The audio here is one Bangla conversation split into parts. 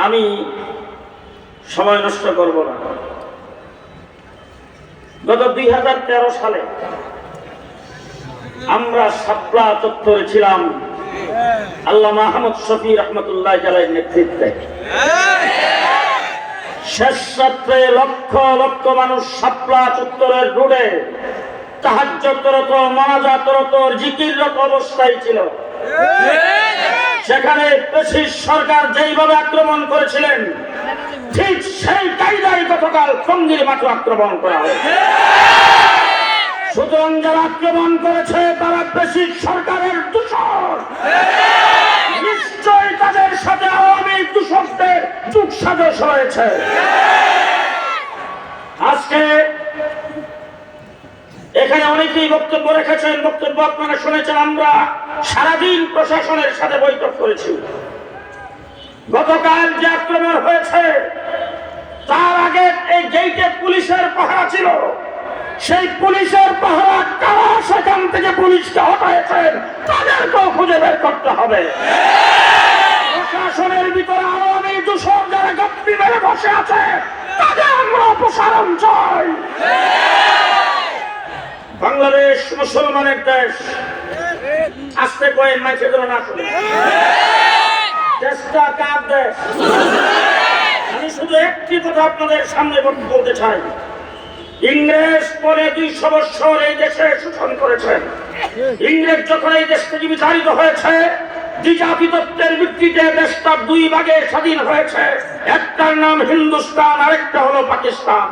আমি সময় নষ্ট করব না। গত 2013 সালে আমরা শাপলা চত্বরে ছিলাম আল্লামা আহমদ শফি রহমতুল্লাহ আলাইহির নেতৃত্বে। শেষ রাত্রে লক্ষ লক্ষ মানুষ শাপলা চত্বরের রোডে তাহাজ্জুদরত, মোনাজাতরত, জিকিররত অবস্থায় ছিল। সেখানে ব্রিটিশ সরকার যেইভাবে আক্রমণ করেছিলেন, ঠিক সেই কায়দায় গতকাল টঙ্গীর মাঠে আক্রমণ করা হয়েছে। সুতরাং যারা আক্রমণ করেছে তারা ব্রিটিশ সরকারের দূষণ, নিশ্চয়ই তাদের সাথে আওয়ামী দূষকদের যোগসাজশ হয়েছে। আজকে এখানে অনেকেই বক্তব্য রেখেছেন, বক্তব্য আপনারা শুনেছেন। আমরা সারাদিন প্রশাসনের সাথে বৈঠক করেছি। গতকাল যে আক্রমণ হয়েছে তার আগে এই গেইটে পুলিশের পাহারা ছিল। সেই পুলিশের পাহারা কারা সেখান থেকে পুলিশকে হটাইছেন তাদেরকেও খুঁজে বের করতে হবে। প্রশাসনের ভিতরে আওয়ামী দূষণ যারা গপ্পি মেরে বসে আছে তাদের আমরা অপসারণ চাই। বাংলাদেশ মুসলমানের দেশ। আস্তে কয়েন মাইছে যেন না শুনে। দেশটা কার দেশ? আমি শুধু একটি কথা আপনাদের সামনে বলতে চাই। ইংরেজ পরে 200 বছর এই দেশে শোষণ করেছেন। ইংরেজ যখন এই দেশ থেকে বিতাড়িত হয়েছে, দ্বিজাতিত্বের ভিত্তিতে দেশটা 2 ভাগে স্বাধীন হয়েছে। একটার নাম হিন্দুস্তান, আরেকটা হলো পাকিস্তান।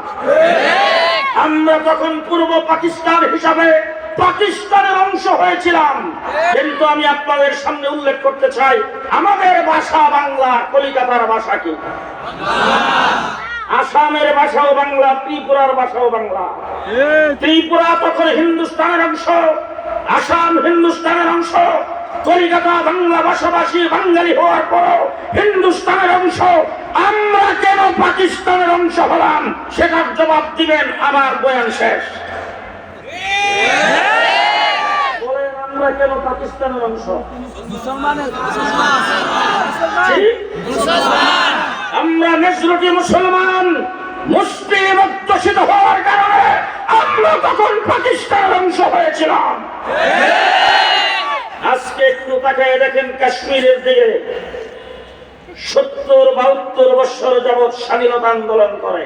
আমরা তখন পূর্ব পাকিস্তান হিসাবে পাকিস্তানের অংশ হয়েছিলাম। কিন্তু আমি আপনাদের সামনে উল্লেখ করতে চাই, আমাদের ভাষা বাংলা। কলিকাতার ভাষা কি? আসামের ভাষাও বাংলা, ত্রিপুরার ভাষাও বাংলা। ত্রিপুরা তখন হিন্দুস্তানের অংশ, আসাম হিন্দুস্তানের অংশ। কলিকাতা বাংলা ভাষাভাষী বাঙালি হওয়ার পর হিন্দুস্তানের অংশ। আমরা কেন পাকিস্তানের অংশ হলাম সেটার জবাব দিবেন আমার বয়ান শেষ। বলেন আমরা কেন পাকিস্তানের অংশ? আমরা মেজরিটি মুসলমান, মুসলিম অধ্যুষিত হওয়ার কারণে আমরা তখন পাকিস্তানের অংশ হয়েছিলাম। আজকে একটু তাকায় দেখেন কাশ্মীরের দিকে। 70-72 বছর যাবৎ স্বাধীনতা আন্দোলন করে।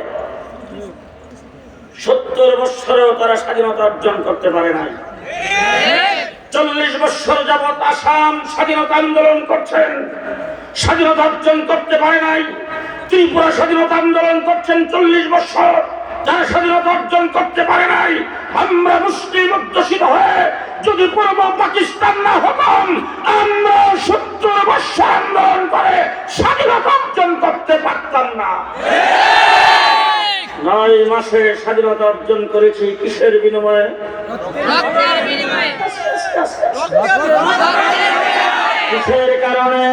70 বছরেও তারা স্বাধীনতা অর্জন করতে পারে নাই। 40 বছর যাবৎ আসাম স্বাধীনতা আন্দোলন করছেন, স্বাধীনতা অর্জন করতে পারে নাই। ত্রিপুরা স্বাধীনতা আন্দোলন করছেন 40 বছর, যারা স্বাধীনতা অর্জন করতে পারে নাই। আমরা মুসলিম অধ্যুষিত হয়ে যদি পূর্ব পাকিস্তান না হতাম, আমরা 70 বছর আন্দোলন করে স্বাধীনতা অর্জন করতে পারতাম না। 9 মাসে স্বাধীনতা অর্জন করেছি কিসের বিনিময়ে? কিসের কারণে?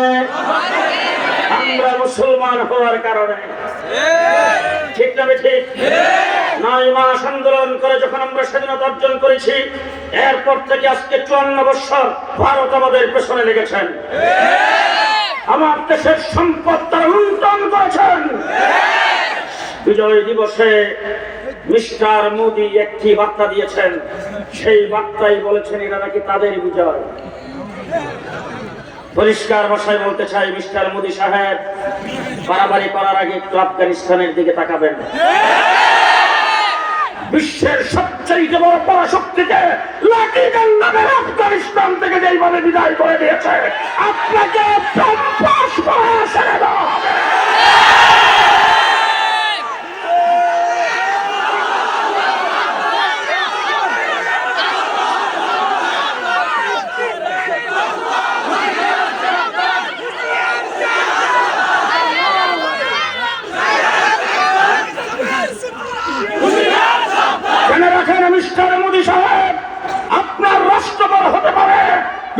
আমরা মুসলমান হওয়ার কারণে। ঠিক না ঠিক? 9 মাস আন্দোলন করে যখন আমরা স্বাধীনতা অর্জন করেছি, এরপর থেকে আজকে 54 বছর ভারত আমাদের পেছনে লেগেছেন। আমার দেশের সম্পদ তারা লুণ্ঠন করেছেন। বিজয় দিবসে মিস্টার মোদি একটি বার্তা দিয়েছেন। সেই বার্তায় বলেছেন এটা নাকি তাদের বিজয়। পরিষ্কার ভাষায় বলতে চাই, মিস্টার মোদি সাহেব, বাড়াবাড়ি করার আগে একটু আফগানিস্তানের দিকে তাকাবেন। বিশ্বের সবচেয়ে বড় পরাশক্তিকে লাঠিডান্ডাদের আফগানিস্তান থেকে যেইভাবে বিদায় করে দিয়েছে, আপনাকে ছেড়ে দেওয়া হবে। মিস্টার মোদি সাহেব, আপনার রাষ্ট্রবল হতে পারে,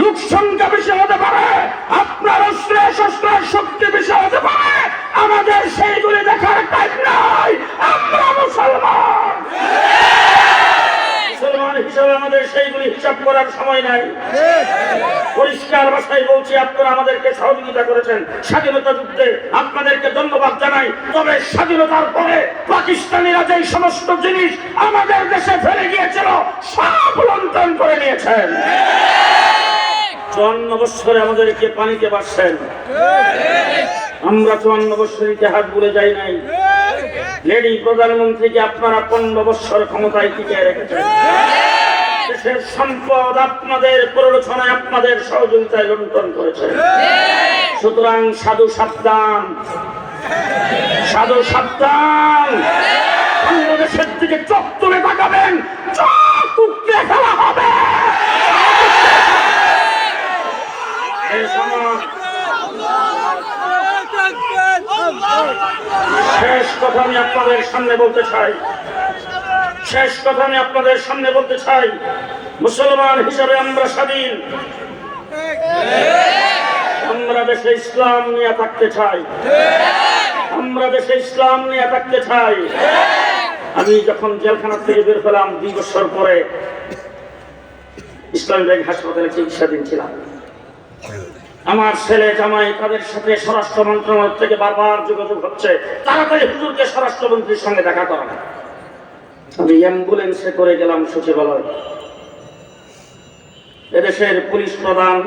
লোক সংখ্যা বেশি হতে পারে, আপনার অস্ত্রের শস্ত্রের শক্তি বেশি হতে পারে, আমাদের সেইগুলি দেখার টাইম নাই। আমরা মুসলমান। মুসলমান হিসাবে আমাদের সেইগুলি হিসাব করার সময় নাই। পরিষ্কার ভাষায় বলছি, আপনারা আমাদেরকে সহযোগিতা করেছেন স্বাধীনতা যুদ্ধে, আপনাদেরকে ধন্যবাদ জানাই। তবে স্বাধীনতার পরে পাকিস্তানিরা যে সমস্ত জিনিস আমাদের দেশে ফেলে গিয়েছিল সব লুণ্ঠন করে নিয়েছেন। 54 বছরে আমাদেরকে পানিতে বাসছেন। আমরা 54 বছর ইতিহাস ভুলে যাই নাই। লেডি প্রধানমন্ত্রীকে আপনারা 15 বছর ক্ষমতায় টিকে রেখেছেন। দেশের সম্পদ আপনাদের প্ররোচনায়, আপনাদের সহযোগিতায় লুণ্ঠন করেছে। সুতরাং সাধু সাবধান, সাধু সাবধান। বাংলাদেশের দিকে চোখ তুলে তাকাবেন, চোখ উঠে ফেলা হবে। শেষ কথা আমি আপনাদের সামনে বলতে চাই, শেষ কথা আমি আপনাদের সামনে বলতে চাই, মুসলমান হিসাবে আমরা স্বাধীন, আমরা দেশে ইসলাম নিয়ে থাকতে চাই, আমরা দেশে ইসলাম নিয়ে থাকতে চাই। আমি যখন জেলখানা থেকে বের হলাম 2 বছর পরে ইসলামী ব্যাংক হাসপাতালে চিকিৎসাধীন ছিলাম। আমার ছেলে জামাই তাদের সাথে স্বরাষ্ট্র মন্ত্রণালয় থেকে বারবার যোগাযোগ হচ্ছে, তাড়াতাড়ি হুজুরকে স্বরাষ্ট্রমন্ত্রীর সঙ্গে দেখা করা। আমি অ্যাম্বুলেন্সে করে গেলাম সচিবালয়। এদেশের পুলিশ প্রধান,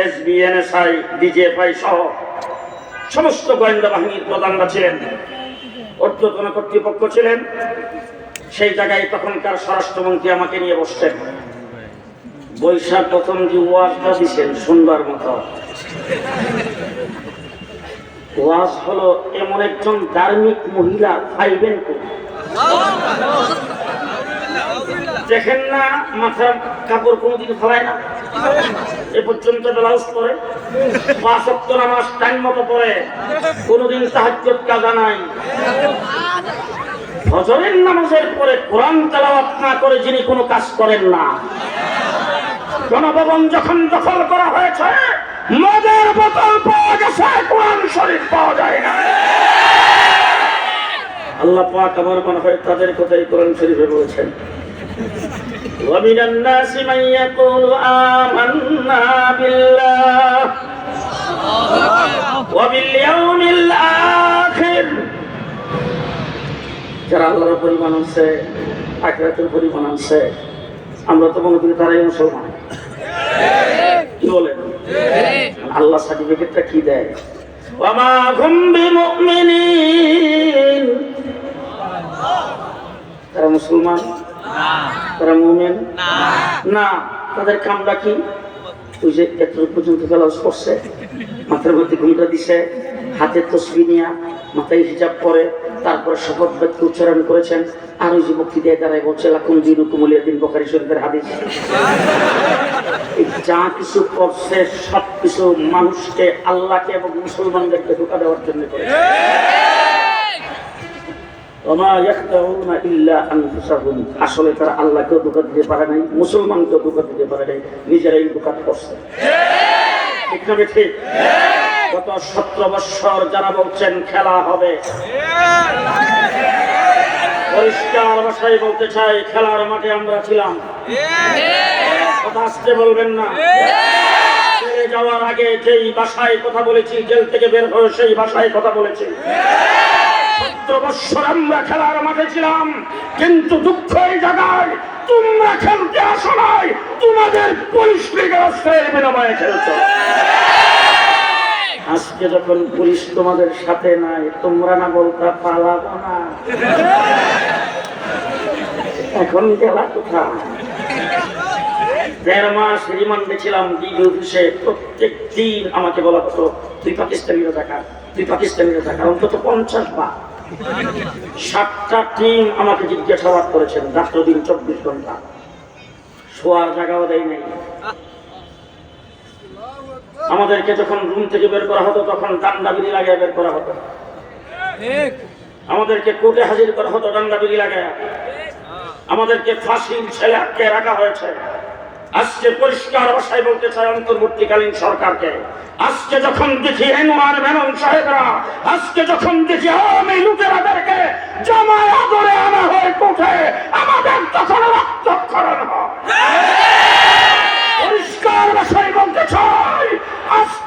এসবি, এনএসআই, ডিজিএফআই সহ সমস্ত গোয়েন্দা বাহিনীর প্রধানরা ছিলেন, ঊর্ধ্বতন কর্তৃপক্ষ ছিলেন। সেই জায়গায় তখনকার স্বরাষ্ট্রমন্ত্রী আমাকে নিয়ে বসছেন। বৈশাখ প্রথম যে ওয়াজটা দিচ্ছেন সুন্দর মতো ওয়াজ হলো, এমন একজন ধার্মিক মহিলা পাইবেন কো? দেখেন না, মাথার কাপড় কোনোদিন ফেলায় না, এ পর্যন্ত ব্লাউজ পরে, 5 ওয়াক্ত নামাজ টাইম মতো পড়ে, কোনোদিন তাহাজ্জুদ কাজা নাই। ফজরের নামাজের পরে কোরআন তেলাওয়াত না করে যিনি কোনো কাজ করেন না। গণভবন যখন দখল করা হয়েছে, মদের বোতল পাওয়া গেছে, কোরআন শরীফ পাওয়া যায় না। আল্লাহ পাক আমার মনে হয় তাদের কথাই কোরআন শরীফে বলেছেন, وَمِنَ النَّاسِ مَن يَقُولُ آمَنَّا بِاللَّهِ وَبِالْيَوْمِ الْآخِرِ। যারা আল্লাহর উপর ঈমান আনছে, আখিরাতের উপর ঈমান আনছে, আমরা তো মনে করি তারাই মুসলমান। কি বলেন? আল্লাহ সার্টিফিকেটটা কি দেয়? ওয়ামা হুম বিমুমিনিন। তারা মুসলমান? তারা মুমিন না। তাদের কামটা কি? ওই যে এত পর্যন্ত ব্লাউজ পরছে, মাথার মধ্যে ঘুমটা দিছে, হাতে তসবিহ নিয়া, মাথায় হিজাব পরে, তারপরে শপথ বাক্য উচ্চারণ করেছেন, আর ওই যে বক্তৃতায় দাঁড়ায় বলছে লাকুম দীনুকুম ওয়ালিয়া দীন, বুখারী শরীফের হাদিস। যা কিছু করছে সব কিছু মানুষকে, আল্লাহকে এবং মুসলমানদেরকে ধোঁকা দেওয়ার জন্য করেছে। আসলে তারা আল্লাহকেও ধোঁকা দিতে পারে নাই, মুসলমানকেও ধোঁকা দিতে পারে নাই, নিজেরাই ধোঁকা করছে। ঠিক না ঠিক? গত 17 বছর যারা বলছেন খেলা হবে, পরিষ্কার ভাষায় বলতে চাই, খেলার মাঠে আমরা ছিলাম। কথা আসতে বলবেন না। জেলে যাওয়ার আগে যেই ভাষায় কথা বলেছি, জেল থেকে বের হয়ে সেই ভাষায় কথা বলেছি। 17 বছর আমরা খেলার মাঠে ছিলাম, কিন্তু দুঃখ এই জায়গায় তোমরা খেলতে আসো নাই, তোমাদের পুলিশ লীগের অস্ত্রের বিনিময়ে খেলছো। আজকে যখন পুলিশ তোমাদের সাথে নাই, তোমরা না বলতে পালাবো না, এখন গেলা কোথায়? 1.5 মাস রিমান্ডে ছিলাম ডিবি অফিসে। প্রত্যেক দিন আমাকে বলা হতো তুই পাকিস্তানিরা দেখা, তুই পাকিস্তানিরা দেখা, অন্তত 50 বার। 7টা টিম আমাকে জিজ্ঞাসাবাদ করেছেন, রাত্র দিন 24 ঘন্টা, শোয়ার জায়গাও দেয় নাই। আমাদেরকে যখন রুম থেকে বের করা হতো তখন ডান্ডা বিড়ি লাগিয়ে বের করা হতো। আমাদেরকে কোর্টে হাজির করা হতো ডান্ডা বিড়ি লাগায়। আমাদেরকে ফাঁসির ছেলে আটকে রাখা হয়েছে। আজকে পরিষ্কার ভাষায় বলতে চাই অন্তর্বর্তীকালীন সরকারকে, আজকে যখন দেখি এনওয়ার মেনন সাহেবরা, আজকে যখন দেখি আওয়ামী লুটেরাদেরকে জামায় আদরে আনা হয় কোর্টে, আমাদের তখন রক্তক্ষরণ হয়। পরিষ্কার ভাষায় বলতে চাই, আজকে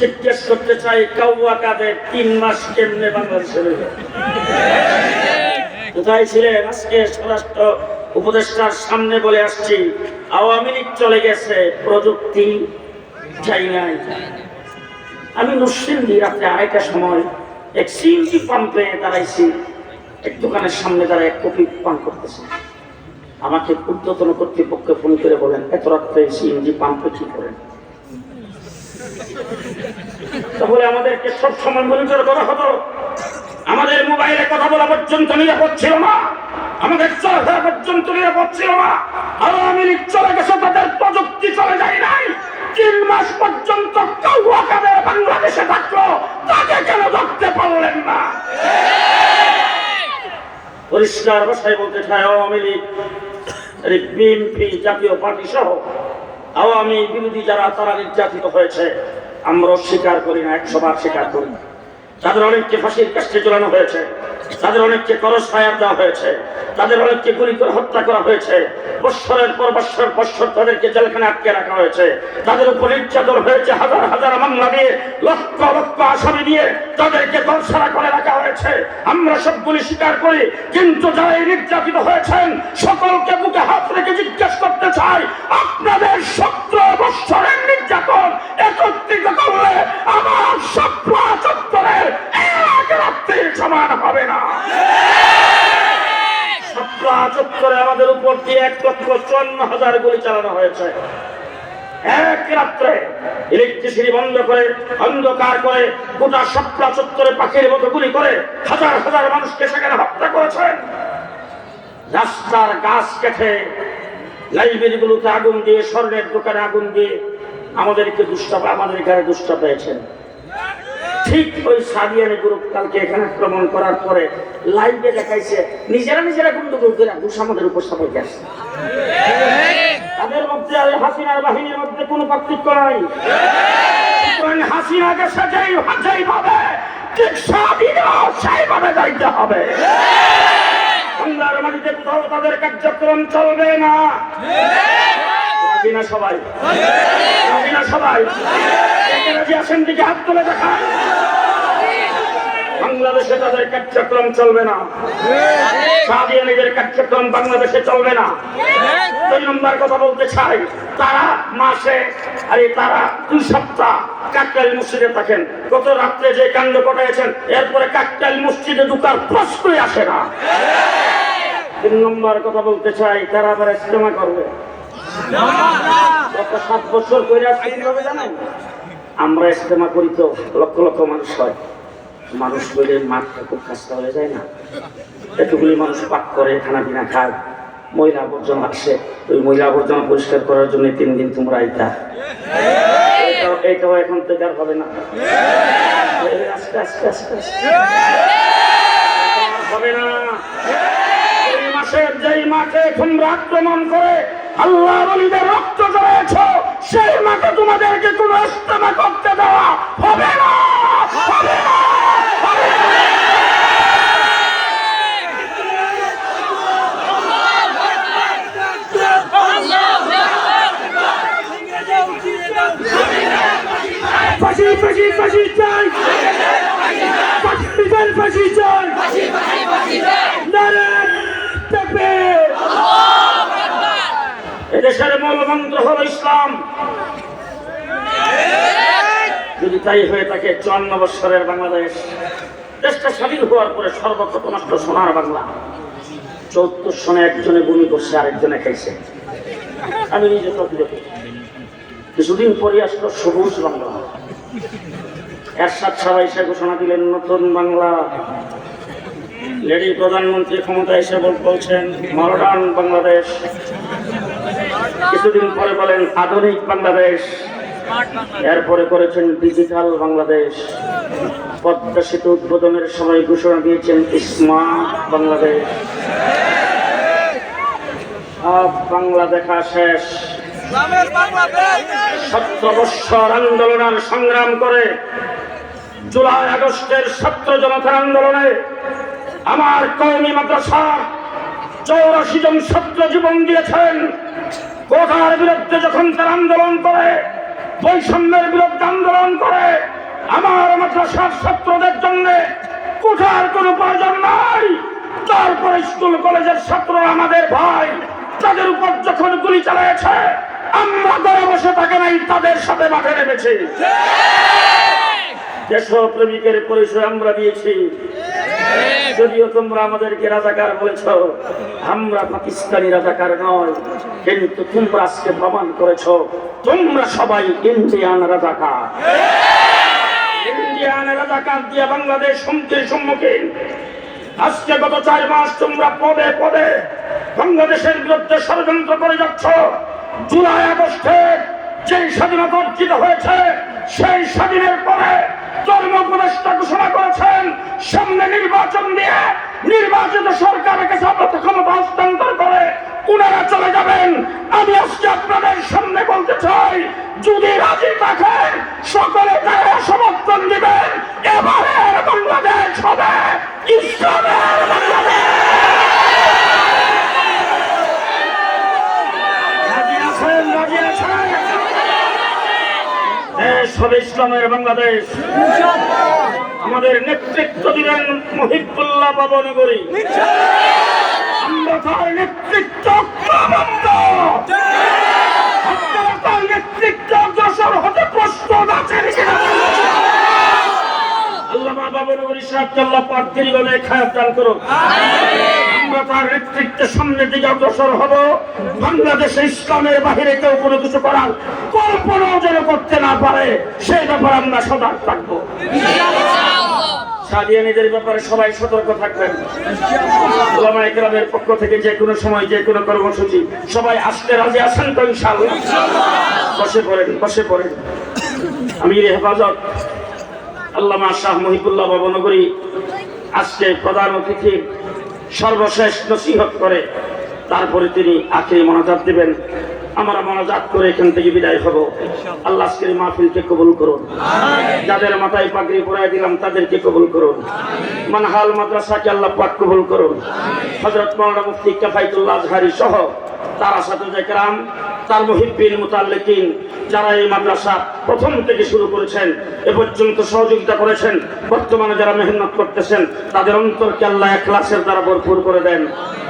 জিজ্ঞেস করতে চাই, কাউয়া কাদের 3 মাস কেমনে বাংলাদেশে রইল? কোথায় ছিলেন? আজকে স্বরাষ্ট্র উপদেষ্টার সামনে বলে আসছি, আওয়ামী লীগ চলে গেছে, প্রযুক্তি চাই নাই। আমি নরসিংদী রাত্রে 2:30টার সময় এক সিএনজি পাম্পে দাঁড়াইছি, এক দোকানের সামনে দাঁড়ায় 1 কপি পান করতেছে। আমাকে ঊর্ধ্বতন কর্তৃপক্ষকে ফোন করে বলেন, এত রাত্রে সিএনজি পাম্পে কি করেন? তাহলে আমাদেরকে সব সময় মনিটর করা হতো। আমাদের মোবাইলে কথা বলা পর্যন্ত নিরাপদ ছিল না, আমাদের চলাফেরা পর্যন্ত নিরাপদ ছিল না। আওয়ামী লীগ চলে গেছে, তাদের প্রযুক্তি চলে যায় নাই। 3 মাস পর্যন্ত কাউয়া কাদের বাংলাদেশে থাকলো, তাকে কেন ধরতে পারলেন না? পরিষ্কার ভাষায় বলতে চাই, আওয়ামী লীগ, বিএনপি, জাতীয় পার্টি সহ আওয়ামী বিরোধী যারা, তারা নির্যাতিত হয়েছে। আমরা স্বীকার করি না, 100 বার স্বীকার করি। তাদের অনেককে ফাঁসির কাস্টে ঝোলানো হয়েছে, তাদের অনেককে করস ফায়ার দেওয়া হয়েছে, তাদের অনেককে গুলি করে হত্যা করা হয়েছে, বৎসরের পর বৎসর তাদেরকে জেলখানে আটকে রাখা হয়েছে, তাদের উপর নির্যাতন হয়েছে, হাজার হাজার মামলা দিয়ে, লক্ষ লক্ষ আসামি দিয়ে তাদেরকে দলসারা করে রাখা হয়েছে। আমরা সবগুলি স্বীকার করি, কিন্তু যারা এই নির্যাতিত হয়েছেন সকলকে বুকে হাত রেখে জিজ্ঞেস করতে চাই, আপনাদের 17 বৎসরের নির্যাতন একত্রিত করলে আমার শাপলা চত্বরের এক রাত্রির সমান হবে না। শাপলা চত্বরে আমাদের উপর দিয়ে 1,54,000 গুলি চালানো হয়েছে। এক রাত্রে ইলেকট্রিসিটি বন্ধ করে, অন্ধকার করে, গোটা শাপলা চত্বরে পাখির মতো গুলি করে হাজার হাজার মানুষকে সেখানে হত্যা করেছেন। রাস্তার গাছ কেটে, লাইব্রেরিগুলোতে আগুন দিয়ে, স্বর্ণের দোকানে আগুন দিয়ে আমাদেরকে আমাদের গায়ে দুষ্ট পেয়েছেন। ঠিক ওই সাদিয়ানি গ্রুপ কালকে এখানে আক্রমণ করার পরে লাইভে দেখাইছে নিজেরা গন্ডগোল করে ঘুষ আমাদের উপর সবাই গেছে। তাদের মধ্যে আর হাসিনার বাহিনীর মধ্যে কোনো পার্থক্য নাই। হাসিনাকে যেইভাবে ঠিক সাদিয়াও সেইভাবে যাইতে হবে। বাংলার মাটিতে কোথাও তাদের কার্যক্রম চলবে না। সবাই আসেন দিকে হাত তুলে দেখায়, বাংলাদেশে তাদের কার্যক্রম চলবে না, সাদিয়ানীদের কার্যক্রম বাংলাদেশে চলবে না। 2 নম্বর কথা বলতে চাই, তারা মাসে তারা 2 সপ্তাহ কাকরাইল মসজিদে থাকেন। গত রাত্রে যে কাণ্ড ঘটাইছেন, এরপরে কাকরাইল মসজিদে ঢুকার প্রশ্নই আসে না। 3 নম্বর কথা বলতে চাই, তারা আবার ইজতেমা করবে। গত 7 বছর করে আসছে কিভাবে জানেন? আমরা ইজতেমা করি তো লক্ষ লক্ষ মানুষ হয়, মানুষ বলে মাঠটা খুব কাজটা হয়ে যায় না। এতগুলি মানুষ পাক করে, খানা পিনা খায়, ময়লা আবর্জনা আসে, ওই ময়লা আবর্জনা পরিষ্কার করার জন্য 3 দিন তোমরা আইতা। এইটাও এখন থেকে আর হবে না, আস্তে আস্তে আস্তে হবে না। এই মাসের যেই মাঠে তোমরা আক্রমণ করে আল্লাহ ওলিদের রক্ত ঝরেছ, সেই মাঠে তোমাদেরকে কোনো ইজতেমা করতে দেওয়া হবে না, হবে না, হবে না। ফাঁসি ফাঁসি ফাঁসি চাই, ফাঁসি চাই, এদেশের মূল মন্ত্র হল ইসলাম। যদি তাই হয়ে থাকে, 54 বৎসরের বাংলাদেশ, দেশটা স্বাধীন হওয়ার পরে সর্বপ্রথম আসলো সোনার বাংলা। 74 সনে একজনে বমি করছে, আরেকজনে খাইছে। আমি নিজে প্রতিরোধ। কিছুদিন পরে আসলো সবুজ বাংলা। এরশাদ সাহেব এসে ঘোষণা দিলেন নতুন বাংলা। লেডি প্রধানমন্ত্রী ক্ষমতা এসে বলছেন মডার্ন বাংলাদেশ। কিছুদিন পরে বলেন আধুনিক বাংলাদেশ। এরপরে করেছেন ডিজিটাল বাংলাদেশ। পদ্মা সেতু উদ্বোধনের সময় ঘোষণা দিয়েছেন স্মার্ট বাংলাদেশ। সব বাংলা দেখা শেষ। 17 বৎসর আন্দোলনের সংগ্রাম করে জুলাই আগস্টের ছাত্র জনতার আন্দোলনে আমার কওমি মাদ্রাসা 84 জন ছাত্র জীবন দিয়েছেন। কোটার বিরুদ্ধে যখন তারা আন্দোলন করে, বৈষম্যের বিরুদ্ধে আন্দোলন করে আমার মাদ্রাসার ছাত্রদের জন্য কোঠার কোনো প্রয়োজন নাই। তারপরে স্কুল কলেজের ছাত্ররা আমাদের ভাই, তাদের উপর যখন গুলি চালিয়েছে আমরা ঘরে বসে থাকে নাই, তাদের সাথে মাঠে নেমেছি। দেশপ্রেমিকের পরিচয় আমরা দিয়েছি, যদিও তোমরা আমাদেরকে রাজাকার বলেছ, আমরা পাকিস্তানি রাজাকার নয়, কিন্তু তোমরা আজকে প্রমাণ করেছ তোমরা সবাই ইন্ডিয়ান রাজাকার। ইন্ডিয়ান রাজাকার দিয়ে বাংলাদেশ হুমকির সম্মুখীন। আজকে গত 4 মাস তোমরা পদে পদে বাংলাদেশের বিরুদ্ধে ষড়যন্ত্র করে যাচ্ছ। জুলাই আগস্টে যে স্বাধীনতা অর্জিত হয়েছে সেই স্বাধীনের পরে ধর্ম উপদেষ্টা ঘোষণা করেছেন সামনে নির্বাচন দিয়ে নির্বাচিত সরকারের কাছে ক্ষমতা হস্তান্তর করে উনারা চলে যাবেন। আমি আজকে আপনাদের সামনে বলতে চাই, যদি রাজি থাকেন সকলে তারা সমর্থন দিবেন। এবারের বাংলাদেশ হবে ইসলামের বাংলাদেশ। রাজি আছেন? রাজি আছেন? দেশ হবে ইসলামের বাংলাদেশ। আমাদের নেতৃত্ব দিবেন মহিবুল্লাহ বাবনগরী। আমরা তার নেতৃত্ব তার নেতৃত্ব অগ্রসর হতে প্রস্তুত আছেন। আল্লামা বাবনগরী সাহেবকে আল্লাহ পাক দীর্ঘনে খায়াত দান করুন। আমরা তার নেতৃত্বের সামনের দিকে অগ্রসর হব। বাংলাদেশে ইসলামের বাহিরে কেউ কোনো কিছু করার কল্পনাও যেন করতে না পারে সেই ব্যাপারে আমরা সজাগ থাকবো। সাদিয়ানীদের ব্যাপারে সবাই সতর্ক থাকবেন। ওলামায়ে কেরামের পক্ষ থেকে যে কোনো সময় যে কোনো কর্মসূচি সবাই আসতে রাজি আছেন তো ইনশাআল্লাহ? বসে পড়েন, বসে পড়েন। আমির হেফাজত আল্লামা শাহ মহিবুল্লাহ বাবনগরী আজকে প্রধান অতিথির সর্বশেষ নসিহত করে তারপরে তিনি আখিরি মোনাজাত দিবেন। আমরা মোনাজাত করে এখান থেকে বিদায় হব। আল্লাহ আজকের মাহফিলকে কবুল করুন। যাদের মাথায় পাগড়ি পরাই দিলাম তাদেরকে কবুল করুন। মানহাল মাদ্রাসাকে আল্লাহ পাক কবুল করুন। হযরত মাওলানা মুফতি কিফায়েতুল্লাহ আজহারী সহ তার আসাতিজা কেরাম, তার মুহিব্বিন মুতাল্লিকিন যারা এই মাদ্রাসা প্রথম থেকে শুরু করেছেন এ পর্যন্ত সহযোগিতা করেছেন, বর্তমানে যারা মেহনত করতেছেন তাদের অন্তরকে আল্লাহ ইখলাসের দ্বারা ভরপুর করে দেন।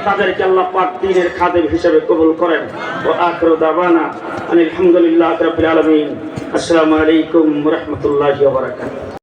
তাদেরকে আল্লাহ পাক দ্বীনের খাদেম হিসেবে কবুল করেন। ওয়া আখিরু দাওয়ানা আলহামদুলিল্লাহি রাব্বিল আলামিন। আসসালামু আলাইকুম ওয়া রাহমাতুল্লাহি ওয়া বারাকাতুহু।